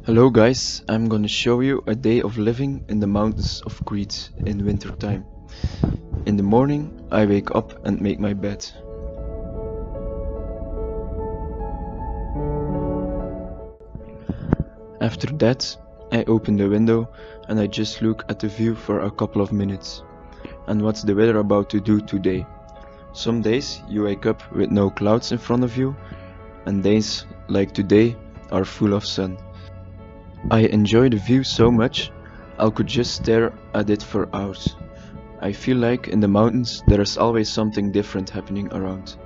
Hello guys, I'm gonna show you a day of living in the mountains of Crete in winter time. In the morning, I wake up and make my bed. After that, I open the window and I just look at the view for a couple of minutes. And what's the weather about to do today? Some days you wake up with no clouds in front of you, and days like today are full of sun. I enjoy the view so much, I could just stare at it for hours. I feel like in the mountains there is always something different happening around.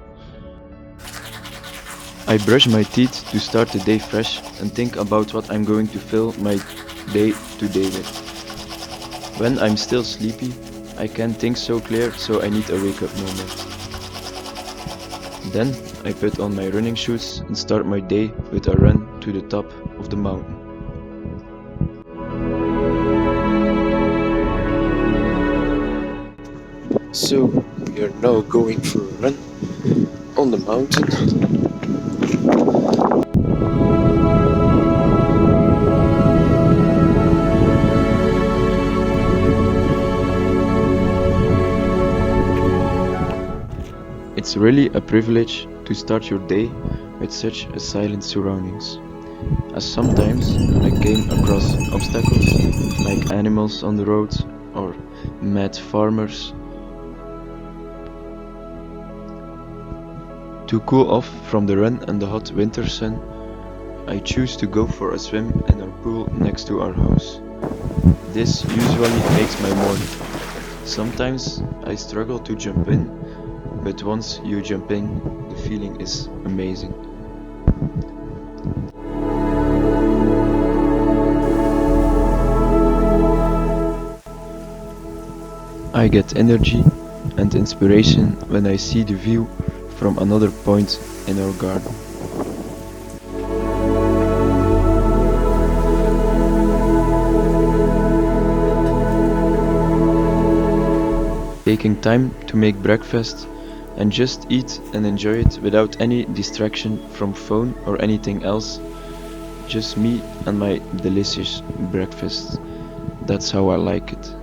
I brush my teeth to start the day fresh and think about what I'm going to fill my day today with. When I'm still sleepy, I can't think so clear, so I need a wake up moment. Then I put on my running shoes and start my day with a run to the top of the mountain. So we are now going for a run on the mountain. It's really a privilege to start your day with such a silent surroundings, as sometimes I came across obstacles like animals on the road or mad farmers. To cool off from the run and the hot winter sun, I choose to go for a swim in our pool next to our house. This usually makes my morning. Sometimes I struggle to jump in, but once you jump in, the feeling is amazing. I get energy and inspiration when I see the view from another point in our garden. Taking time to make breakfast and just eat and enjoy it without any distraction from phone or anything else. Just me and my delicious breakfast. That's how I like it.